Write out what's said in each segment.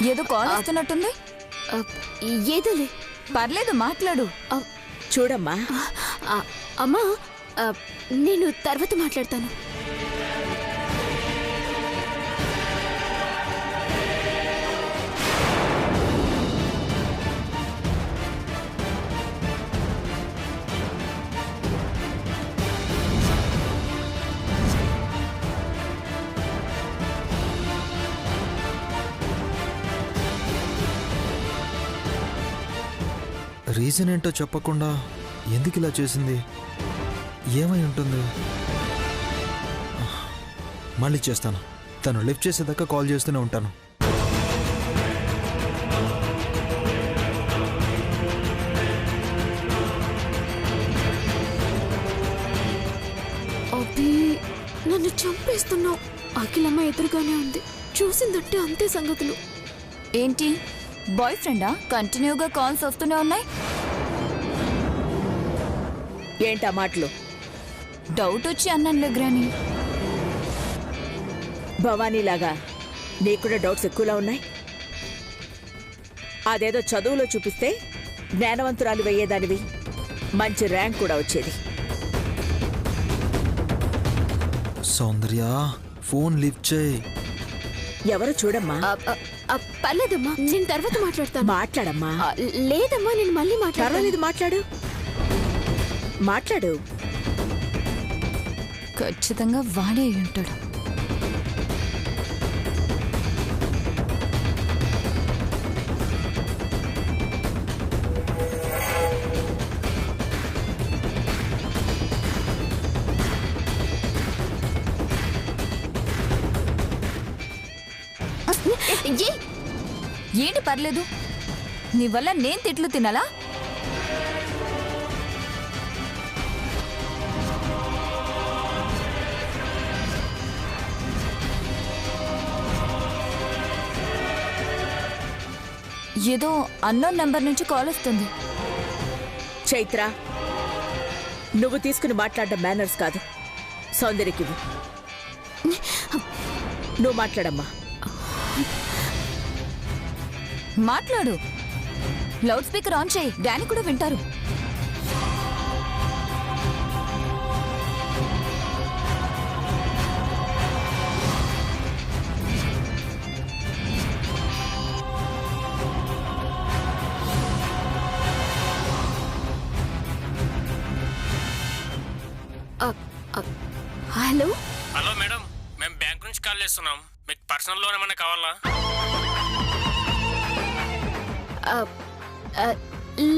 ఏదో కాల్ వస్తున్నట్టుంది. ఏదోలే, పర్లేదు మాట్లాడు. చూడమ్మా. అమ్మా, నేను తర్వాత మాట్లాడతాను. రీజన్ ఏంటో చెప్పకుండా ఎందుకు ఇలా చేసింది? ఏమై ఉంటుంది? మళ్ళీ చేస్తాను. తను లిఫ్ట్ చేసేదాకా కాల్ చేస్తూనే ఉంటాను. అబ్బి, నన్ను చంపేస్తున్నావు. అఖిలమ్మ ఎదురుగానే ఉంది, చూసిందంటే అంతే సంగతులు. ఏంటి బాయ్ ఫ్రెండా? కంటిన్యూగా కాల్స్ వస్తూనే ఉన్నాయి. ఏంటా మాటలు? డౌట్ వచ్చి అన్నానులే గ్రాని. భవానీలాగా నీకు కూడా డౌట్స్ ఎక్కువలా ఉన్నాయి. అదేదో చదువులో చూపిస్తే జ్ఞానవంతురాలు అయ్యేదానివి, మంచి ర్యాంక్ కూడా వచ్చేది. సౌందర్య, ఫోన్ లిఫ్ట్ చేయి. ఎవరు చూడమ్మా. పర్లేదమ్మా, నేను తర్వాత మాట్లాడతాను. మాట్లాడమ్మా. లేదమ్మా, నేను మళ్ళీ మాట్లాడతాను. పర్వాలేదు, మాట్లాడు. మాట్లాడు. ఖచ్చితంగా వాడే అయి ఉంటాడు. ఏంటి పర్లేదు? నీ వల్ల నేను తిట్లు తినాలా? ఏదో అన్నోన్ నెంబర్ నుంచి కాల్ వస్తుంది. చైత్ర, నువ్వు తీసుకుని మాట్లాడడం మేనర్స్ కాదు. సౌందర్యకి నువ్వు మాట్లాడమ్మా. మాట్లాడు. లౌడ్ స్పీకర్ ఆన్ చేయి, డానీ కూడా వింటారు. హలో హలో మేడం, మేము బ్యాంక్ నుంచి కాల్ చేస్తున్నాం. మీకు పర్సనల్ లోన్ ఏమైనా కావాలా?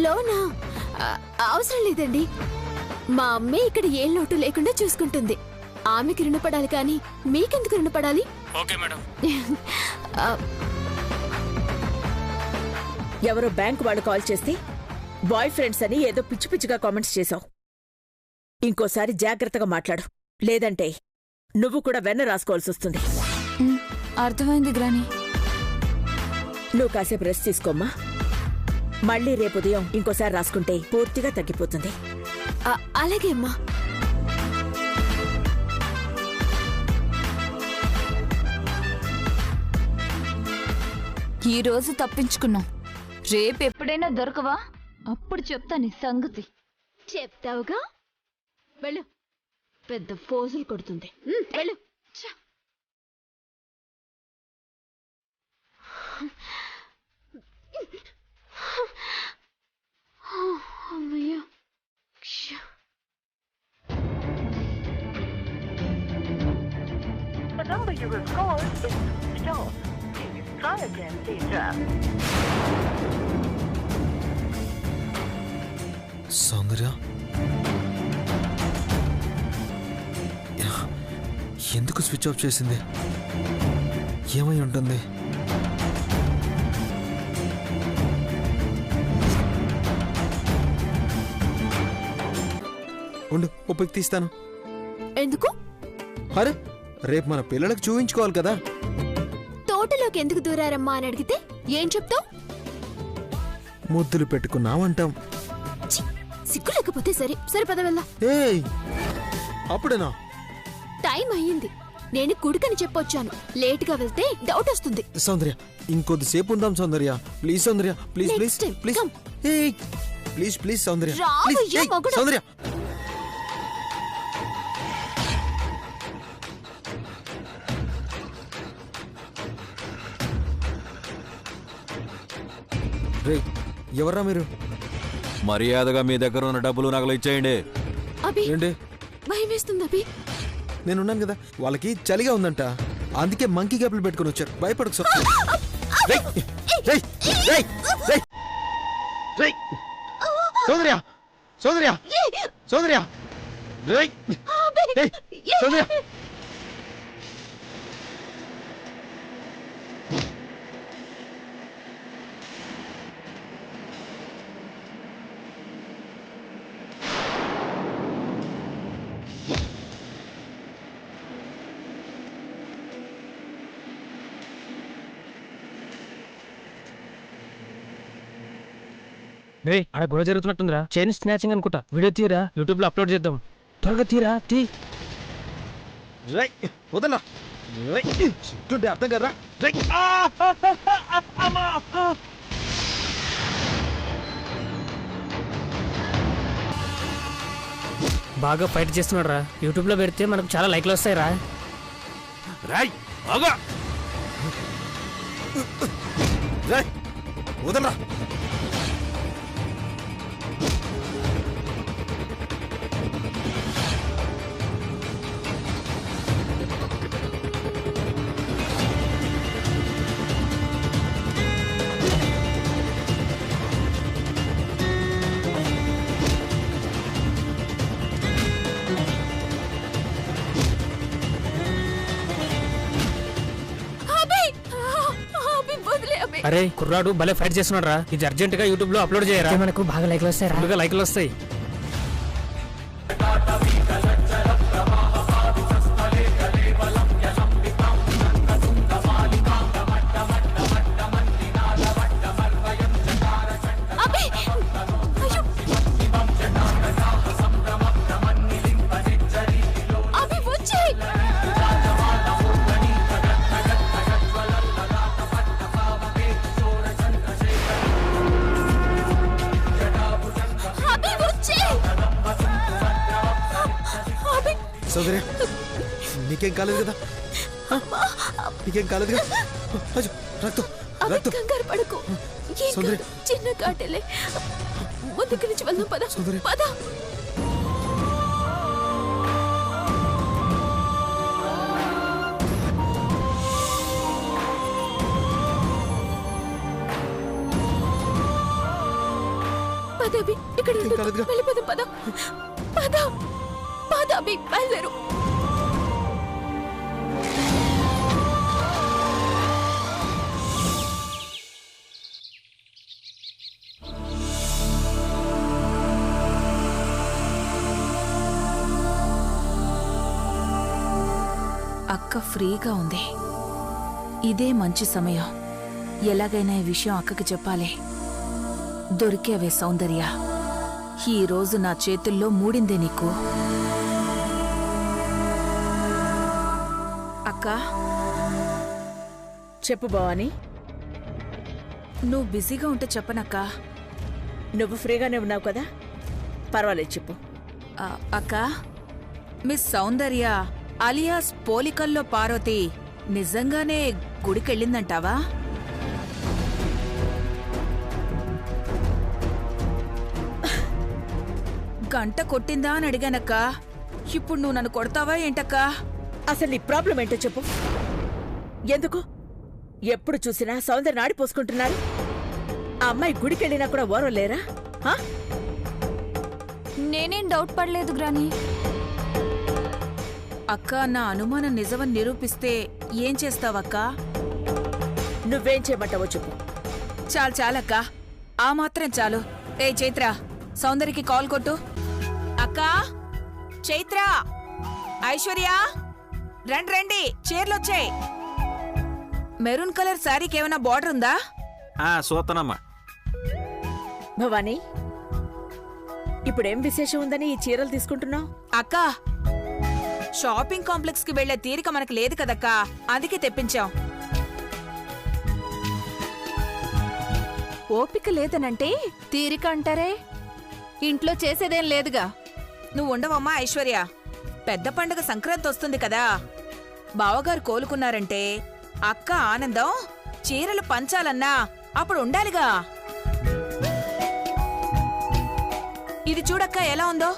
లోనా? అవసరం లేదండి. మా అమ్మే ఇక్కడ ఏ లోటు లేకుండా చూసుకుంటుంది. ఆమెకి రుణపడాలి, కానీ మీకెందుకు రుణపడాలి? Okay madam. ఎవరో బ్యాంక్ వాళ్ళు కాల్ చేస్తే బాయ్ ఫ్రెండ్స్ అని ఏదో పిచ్చి పిచ్చిగా కామెంట్స్ చేశావు. ఇంకోసారి జాగ్రత్తగా మాట్లాడు, లేదంటే నువ్వు కూడా వెన్న రాసుకోవాల్సి వస్తుంది. అర్థమైంది గ్రాని. నువ్వు కాసేపు రెస్ట్ తీసుకోమ్మా. మళ్ళీ రేపు ఉదయం ఇంకోసారి రాసుకుంటే పూర్తిగా తగ్గిపోతుంది. అలాగే అమ్మా. ఈ రోజు తప్పించుకున్నాం. రేపు ఎప్పుడైనా దొరకవా? అప్పుడు చెప్తా నీ సంగతి. చెప్తావుగా, వెళ్ళు. పెద్ద ఫోజులు కొడుతుంది, వెళ్ళు. అమ్మయ్యా. The number you have called is switched off. Please try again later. సౌందర్య, ఎందుకు స్విచ్ ఆఫ్ చేసింది? ఏమై ఉంటుంది? ఉండు, ఒప్పికి తీస్తాను. ఎందుకు? అరే, రేపు మన పిల్లలకు చూయించుకోవాలి కదా. తోటలోకి ఎందుకు దూరారమ్మా అని అడిగితే ఏం చెప్తావు? ముద్దులు పెట్టుకున్నామంటాం. సిగ్గు లేకపోతే సరే. సరే పద వెళ్దాం. ఏయ్, అప్పుడేనా? టైం అయ్యింది. నేను కుడికని చెప్పొచ్చాను. లేటుగా వెళ్తే డౌట్ వస్తుంది. సౌందర్య, ఇంకొద్దిసేపు ఉందాం Soundarya. Please Soundarya, please please Next time, please. come. ఏయ్ ప్లీజ్ ప్లీజ్ సౌందర్య, రావయ్యా, ప్లీజ్. ఏయ్, మగుడా. సౌందర్య. రే, ఎవర్రా మీరు? మర్యాదగా మీ దగ్గర ఉన్న డబ్బులు నగలు ఇచ్చేయండి. అభి ఏంటి? భయం వేస్తుంది అభి. నేనున్నాను కదా. వాళ్ళకి చలిగా ఉందంట, అందుకే మంకీ క్యాప్లు పెట్టుకుని వచ్చారు. భయపడకు సార్. సౌందర్య, సౌందర్య, సౌందర్య, సౌందర్య. ఆడ గొడవ జరుగుతున్నట్టుందిరా. చైన్ స్నాచింగ్ అనుకుంటా. వీడియో తీరా, యూట్యూబ్ లో అప్లోడ్ చేద్దాం. త్వరగా తీరా, తీ. వదలా చుట్టుంటే అర్థం కదరా. బాగా ఫైట్ చేస్తున్నాడు రా. యూట్యూబ్ లో పెడితే మనకు చాలా లైక్లు వస్తాయి రా. వదలరా. అరే కుర్రాడు భలే ఫైట్ చేస్తున్నాడు రా. ఇది అర్జెంట్ గా యూట్యూబ్ లో అప్లోడ్ చేయరా. మనకు బాగా లైక్లు వస్తాయి రా. బాగా లైక్లు వస్తాయి. సౌందర్య, నీకేం కాలేదు కదా? నీకేం కాలేదు కదా? అయ్యో, రక్తం రక్తం. కంగారు పడకు, ఏం సౌందర్య. కాదు, చిన్న కాటలే. ముందుకు నుంచి వెళ్దాం, పద సౌందర్య. పద. పదవి ఇక్కడ ఏం కాలేదుగా? వెళ్ళిపోదాం, పద పద పద అభి, బయలుదేరు. అక్క ఫ్రీగా ఉంది. ఇదే మంచి సమయం. ఎలాగైనా ఈ విషయం అక్కకి చెప్పాలి. దొరికేవే సౌందర్య. ఈ రోజు నా చేతుల్లో మూడిందే నీకు. అక్క, చెప్పు భవాని. నువ్వు బిజీగా ఉంటే చెప్పనక్క. నువ్వు ఫ్రీగానే ఉన్నావు కదా, పర్వాలేదు చెప్పు. అక్క, మిస్ సౌందర్య అలియాస్ పోలికల్లో పార్వతి నిజంగానే గుడికెళ్ళిందంటావా? గంట కొట్టిందా అని అడిగానక్క. ఇప్పుడు నువ్వు నన్ను కొడతావా ఏంటక్క? అసలు నీ ప్రాబ్లం ఏంటో చెప్పు. ఎందుకు ఎప్పుడు చూసినా సౌందర్య నాడిపోసుకుంటున్నారు? ఆ అమ్మాయి గుడికెళ్ళినా కూడా ఓరం లేరా? ఆ? నేనేం డౌట్ పడలేదు గ్రాని. అక్క, నా అనుమానం నిజమని నిరూపిస్తే ఏం చేస్తావక్క? నువ్వేం చేయమంటావో చెప్పు. చాలు చాలక్క, ఆ మాత్రం చాలు. ఏ చైత్ర, సౌందర్యకి కాల్ కొట్టు. అక్క, చైత్ర, ఐశ్వర్య, రండి రండి, చీరలొచ్చాయి. మెరూన్ కలర్ శారీకి ఏమైనా బార్డర్ ఉందా? సూతనమ్మా. భవానీ, ఇప్పుడేం విశేషం ఉందని ఈ చీరలు తీసుకుంటున్నావు? అక్క, షాపింగ్ కాంప్లెక్స్ కి వెళ్లే తీరిక మనకు లేదు కదక్కా, అందుకే తెప్పించాం. ఓపిక లేదనంటే తీరిక అంటారే? ఇంట్లో చేసేదేం లేదుగా. నువ్వు ఉండవమ్మా ఐశ్వర్య. పెద్ద పండుగ సంక్రాంతి వస్తుంది కదా. బావగారు కోలుకున్నారంటే అక్క ఆనందం చీరలు పంచాలన్నా అప్పుడు ఉండాలిగా. ఇది చూడక్క ఎలా ఉందో.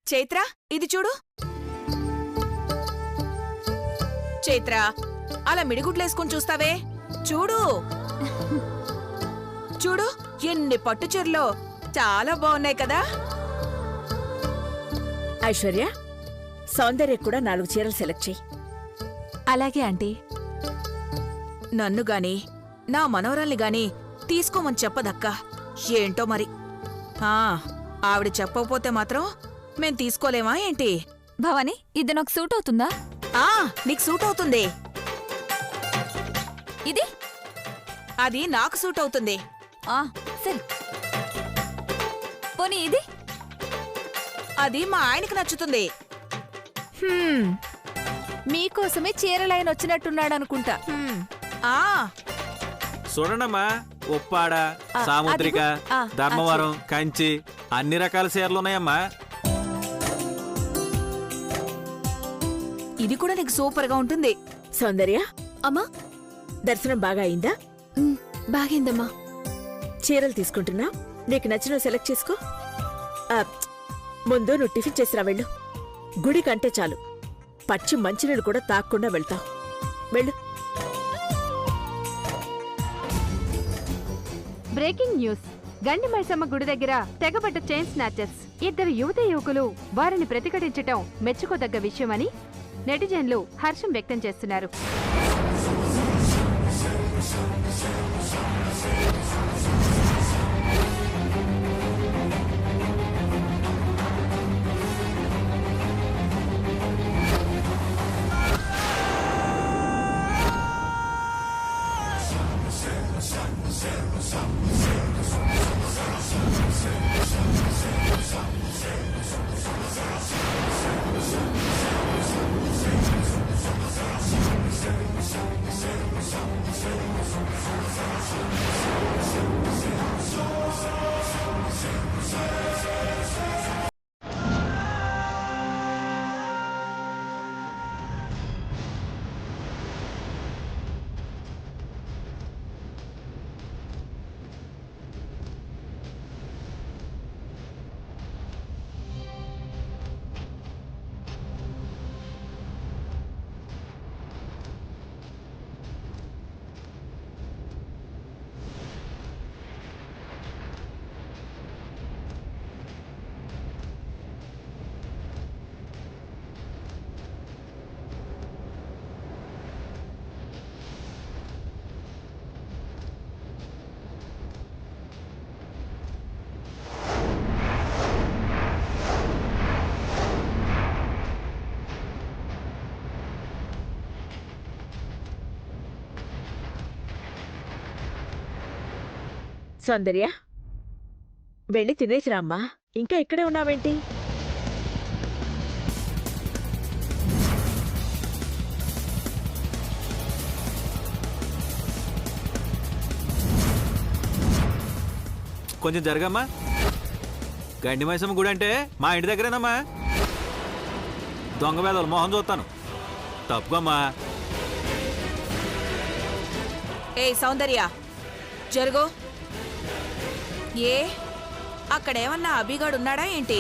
చైత్ర, ఇది చూడు. చైత్ర, అలా మిడిగుడ్లేసుకుని చూస్తావే, చూడు. చూడు ఎన్ని పట్టు చీరలో చాలా బాగున్నాయి కదా. ఐశ్వర్య, సౌందర్య కూడా 4 చీరలు సెలెక్ట్ చెయ్యి. అలాగే ఆంటీ. నన్ను గాని నా మనవరాల్ని గాని తీసుకోమని చెప్పదక్కా. ఏంటో మరి. ఆవిడ చెప్పకపోతే మాత్రం మేం తీసుకోలేమా ఏంటి? భవానీ, ఇది నాకు సూట్ అవుతుందా? నీకు సూట్ అవుతుంది. ఇది అది నాకు సూట్ అవుతుంది. సరే. పోనీ ఇది? అది మా ఆయనకి నచ్చుతుంది. మీకోసమే చీరలైన వచ్చినట్టున్నాడనుకుంటా. చూడండమ్మా, ఉప్పాడ, సాముద్రిక, ధర్మవరం, కంచి అన్ని రకాల చీరలున్నాయమ్మా. ఇది కూడా నీకు సూపర్ గా ఉంటుంది. సౌందర్య, అమ్మా, దర్శనం బాగా అయిందా? బాగైందమ్మా. చీరలు తీసుకుంటున్నా, నీకు నచ్చినవి సెలెక్ట్ చేసుకో. ముందు నువ్వు టిఫిన్ చేసిరా వెళ్ళు. గుడి కంటే చాలు, పచ్చి మంచినీళ్ళు కూడా తాక్కుండా వెళ్తావు. వెళ్ళు. Breaking news. గండి మైసమ్మ గుడి దగ్గర తెగబడ్డ చైన్ స్నాచర్స్. 2 యువతి యువకులు వారిని ప్రతిఘటించటం మెచ్చుకోదగ్గ విషయమని నెటిజన్లు హర్షం వ్యక్తం చేస్తున్నారు. సౌందర్య, వెళ్ళి తినేసిరా అమ్మా. ఇంకా ఇక్కడే ఉన్నావేంటి? కొంచెం జరగమ్మా. గండి మైసమ్మ గుడి అంటే మా ఇంటి దగ్గరేనమ్మా. దొంగ వేదలు మొహం చూస్తాను. తప్పుకోమ్మా. సౌందర్య, జరుగు. అక్కడేమన్నా అభిగాడున్నాడా ఏంటి?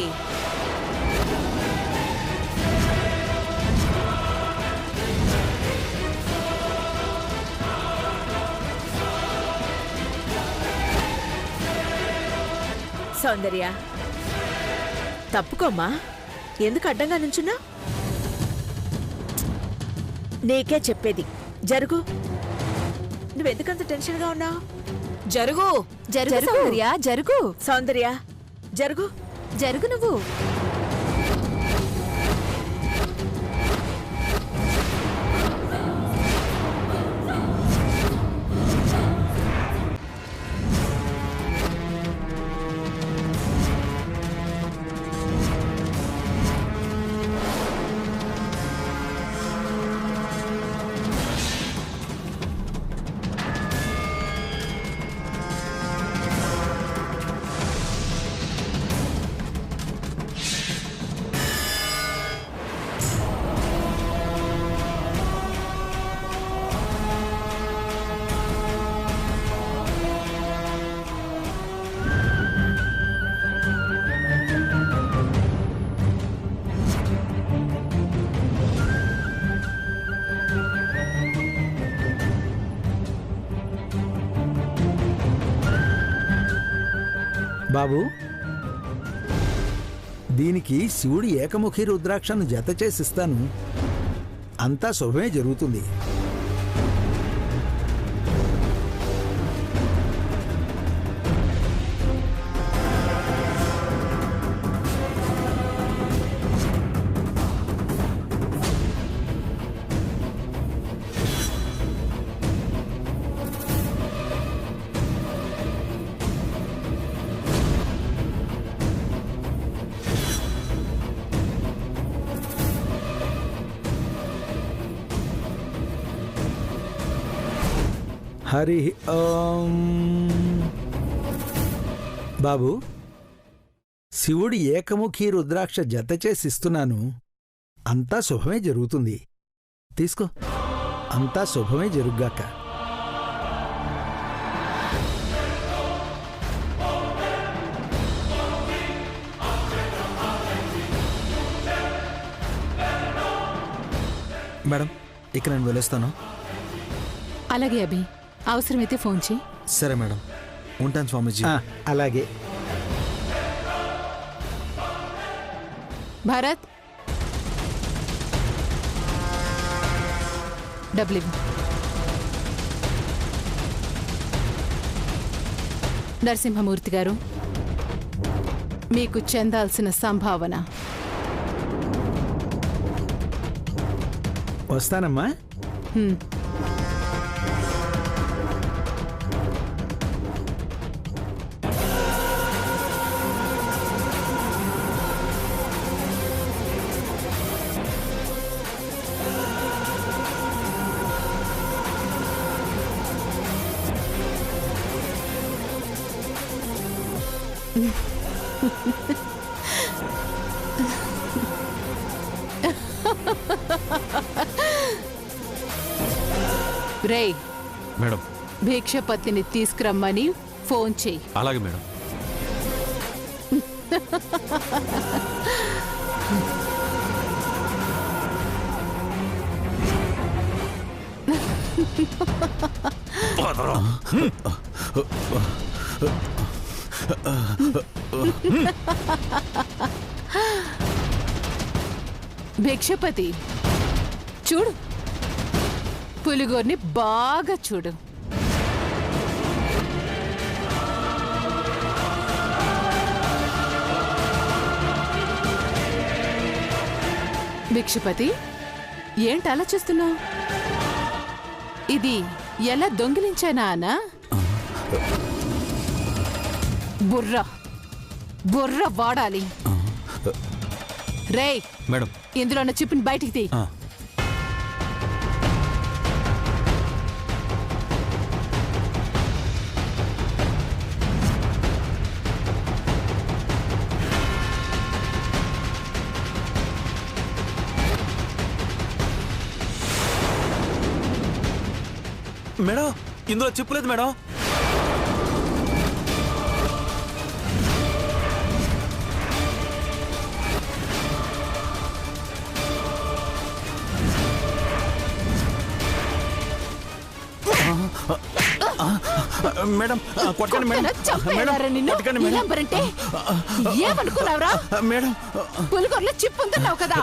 సౌందర్య, తప్పుకోమ్మా. ఎందుకు అడ్డంగా నుంచున్నా? నీకే చెప్పేది, జరుగు. నువ్వెందుకంత టెన్షన్గా ఉన్నావు? జరుగు. జరుగు సౌందర్య, జరుగు. సౌందర్య, జరుగు. జరుగు నువ్వు. బాబు, దీనికి శివుడి ఏకముఖి రుద్రాక్షను జత చేసిస్తాను. అంతా శుభమే జరుగుతుంది. హరి ఓం. బాబు, శివుడి ఏకముఖి రుద్రాక్ష జత చేసిస్తున్నాను. అంతా శుభమే జరుగుతుంది. తీసుకో. అంతా శుభమే జరుగ్గాక. మేడం, ఇక నేను వెళ్ళొస్తాను. అలాగే అభి, అవసరమైతే ఫోన్ చేయి. సరే మేడం, ఉంటాను స్వామీజీ. అలాగే. భారత్, డబ్బులు. నరసింహమూర్తి గారు, మీకు చెందాల్సిన సంభావన. వస్తానమ్మా. రేయ్ మేడం, భిక్షపతిని తీసుకురమ్మని ఫోన్ చెయ్యి. అలాగే మేడం. భిక్షపతి, చూడు, పులిగోర్ని బాగా చూడు. భిక్షపతి, ఏంటి ఆలోచిస్తున్నావు? ఇది ఎలా దొంగిలించానా అనా? బుర్ర వాడాలి. రేయ్ మేడం, ఇందులో ఉన్న చిప్ని బయటికి తీ. మేడం, ఇందులో చిప్పు లేదు మేడం. మేడం, కొట్టండి మేడం. ఏమనుకున్నావురా మేడం? పులిగోరలో చిప్ ఉంటున్నావు కదా,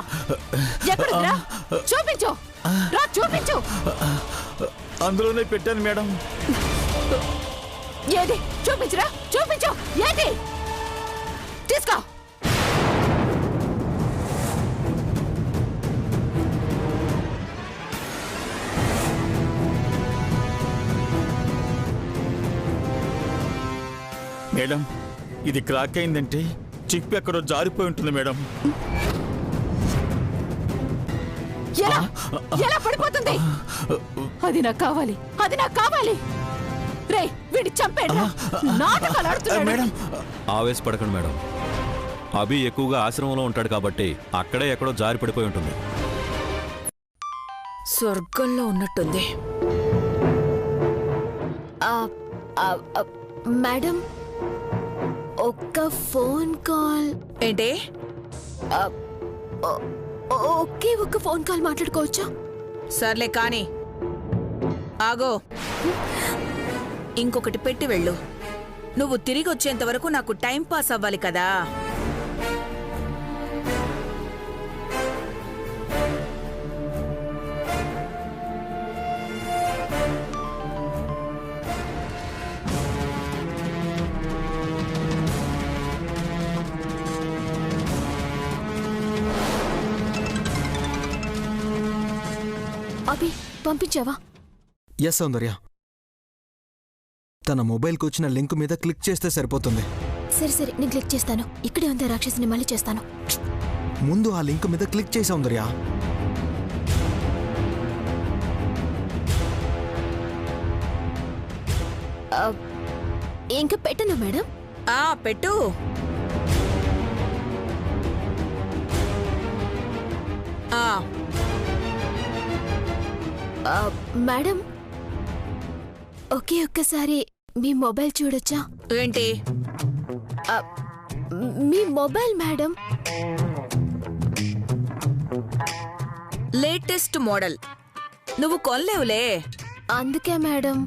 ఎక్కడుందిరా? చూపించు, రా చూపించు. అందులోనే పెట్టాను మేడం. ఏది? చూపించురా, చూపించు. ఏది? తీసుకో. మేడం, ఇది క్రాక్ అయిందంటే చిప్ ఎక్కడో జారిపోయి ఉంటుంది మేడం. ఎలా పడిపోతుంది? అది నాకు కావాలి, అది నాకు కావాలి. రే, వీడి చంపేడు. నాటకాలు ఆడుతున్నాడు. Madam, ఆవేశపడకండి madam. అభి ఎక్కువగా ఆశ్రమంలో ఉంటాడు కాబట్టి అక్కడే ఎక్కడో జారి పడిపోయి ఉంటుంది. స్వర్గంలో ఉన్నట్టుంది. మేడం, ఒక్క ఫోన్ కాల్. ఏంటే? ఒకే ఒక్క ఫోన్ కాల్ మాట్లాడుకోవచ్చా? సర్లే కానీ ఆగో, ఇంకొకటి పెట్టి వెళ్ళు. నువ్వు తిరిగి వచ్చేంత వరకు నాకు టైం పాస్ అవ్వాలి కదా. అభి పంపించావా? ఎస్ సౌందర్య, తన మొబైల్కి వచ్చిన లింక్ మీద క్లిక్ చేస్తే సరిపోతుంది. సరే సరే, నేను క్లిక్ చేస్తాను. ఇక్కడే ఉంది రాక్షసిని, మళ్ళీ చేస్తాను. ముందు ఆ లింక్ మీద క్లిక్ చేయి సౌందర్య. ఇంకా పెట్టనా మేడం? పెట్టు. మేడం, ఒక్కసారి మీ మొబైల్ చూడొచ్చా? ఏంటి? మీ మొబైల్ మేడం. Latest model. నువ్వు కొనలేవులే. అందుకే మేడం,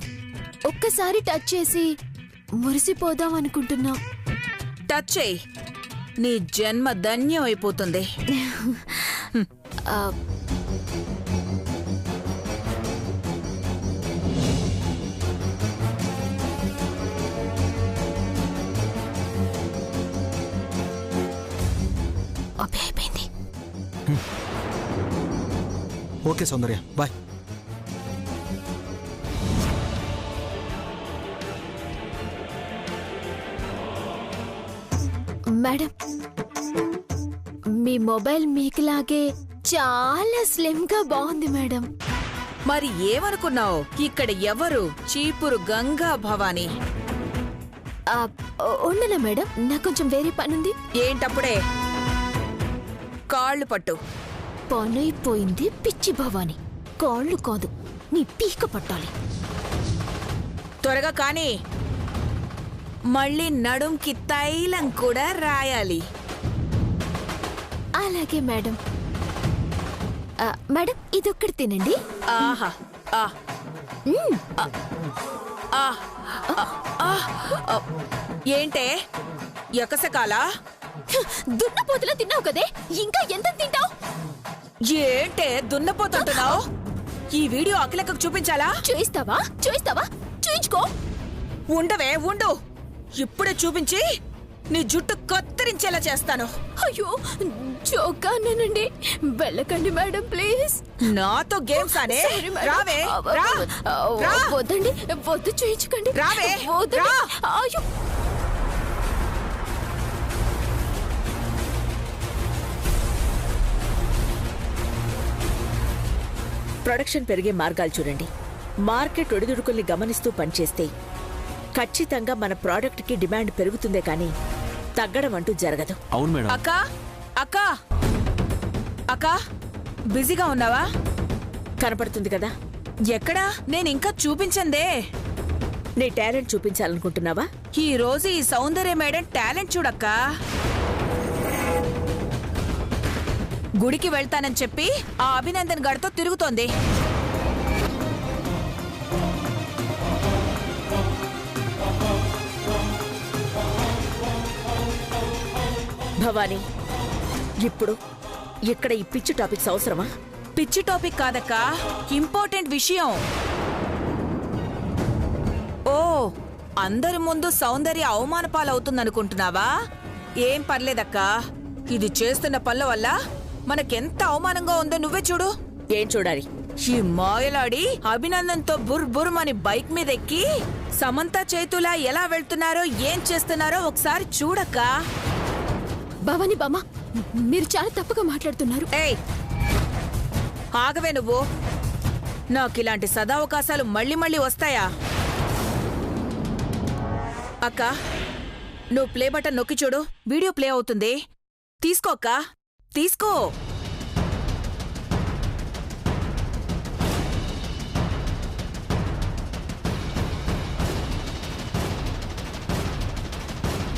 ఒక్కసారి టచ్ చేసి మురిసిపోదాం అనుకుంటున్నా. టచ్ చేయి, నీ జన్మ ధన్యం అయిపోతుంది. అయిపోయింది. ఓకే సౌందర్య, బాయ్. మేడం, మీ మొబైల్ మీకులాగే చాలా స్లిమ్ గా బాగుంది మేడం. మరి ఏమనుకున్నావు? ఇక్కడ ఎవరు? చీపురు గంగా భవాని. ఉండనా మేడం, నాకు కొంచెం వేరే పనుంది. ఏంటప్పుడే? కాళ్ళు పట్టు. పనైపోయింది పిచ్చి భవాని. కాళ్ళు కాదు, నీ పీక పట్టాలి. త్వరగా కానీ. మళ్ళీ నడుంకి తైలం కూడా రాయాలి. అలాగే మేడం. మేడం, ఇదొక్కటి తినండి. ఆహా. ఏంటే ఎకసకాలా? దున్నపోతులా తిన్నావు కదే, ఇంకా ఎంత తింటావు? ఏంటే దున్నపోతుంటున్నావు? ఈ వీడియో అఖిలక్కకు చూపించాలా? చూయిస్తావా? చూయించుకో. ఉండవే, ఉండు. ఇప్పుడే చూపించి నీ జుట్టు కత్తిరించేలా చేస్తాను. అయ్యో, జోక్గా అన్నానండి. వెళ్ళకండి మేడం, ప్లీజ్. నాతో గేమ్స్ అనే? రావే. వద్దండి, వద్దు, చూయించకండి. రావే. అయ్యో, ప్రొడక్షన్ పెరిగే మార్గాలు చూడండి. మార్కెట్ ఒడిదుడుకుల్ని గమనిస్తూ పనిచేస్తే ఖచ్చితంగా మన ప్రోడక్ట్కి డిమాండ్ పెరుగుతుందే కానీ తగ్గడం అంటూ జరగదు. అవును మేడం. అక్క, బిజీగా ఉన్నావా? కనపడుతుంది కదా. ఎక్కడా? నేను ఇంకా చూపించందే. నీ టాలెంట్ చూపించాలనుకుంటున్నావా? ఈ రోజు ఈ సౌందర్య మేడం టాలెంట్ చూడక్కా. గుడికి వెళ్తానని చెప్పి ఆ అభినందన్ గడితో తిరుగుతోంది. భవానీ, ఇప్పుడు ఇక్కడ ఈ పిచ్చి టాపిక్స్ అవసరమా? పిచ్చి టాపిక్ కాదక్కా, ఇంపార్టెంట్ విషయం. ఓ, అందరి ముందు సౌందర్య అవమాన పాలవుతుందనుకుంటున్నావా? ఏం పర్లేదక్కా, ఇది చేస్తున్న పనుల వల్ల మనకెంత అవమానంగా ఉందో నువ్వే చూడు. ఏం చూడాలి? ఈ మాయలాడి అభినందన్తో బుర్బుర్మని బైక్ మీద ఎక్కి సమంత చేతులా ఎలా వెళ్తున్నారో ఏం చేస్తున్నారో ఒకసారి చూడక్కా. భవానీ బామ్మ, మీరు చాలా తప్పుగా మాట్లాడుతున్నారు. ఏయ్, ఆగవే నువ్వు. నాకిలాంటి సదావకాశాలు మళ్ళీ మళ్ళీ వస్తాయా? అక్క, నువ్వు ప్లే బటన్ నొక్కి చూడు, వీడియో ప్లే అవుతుంది. తీసుకో అక్కా, తీసుకో.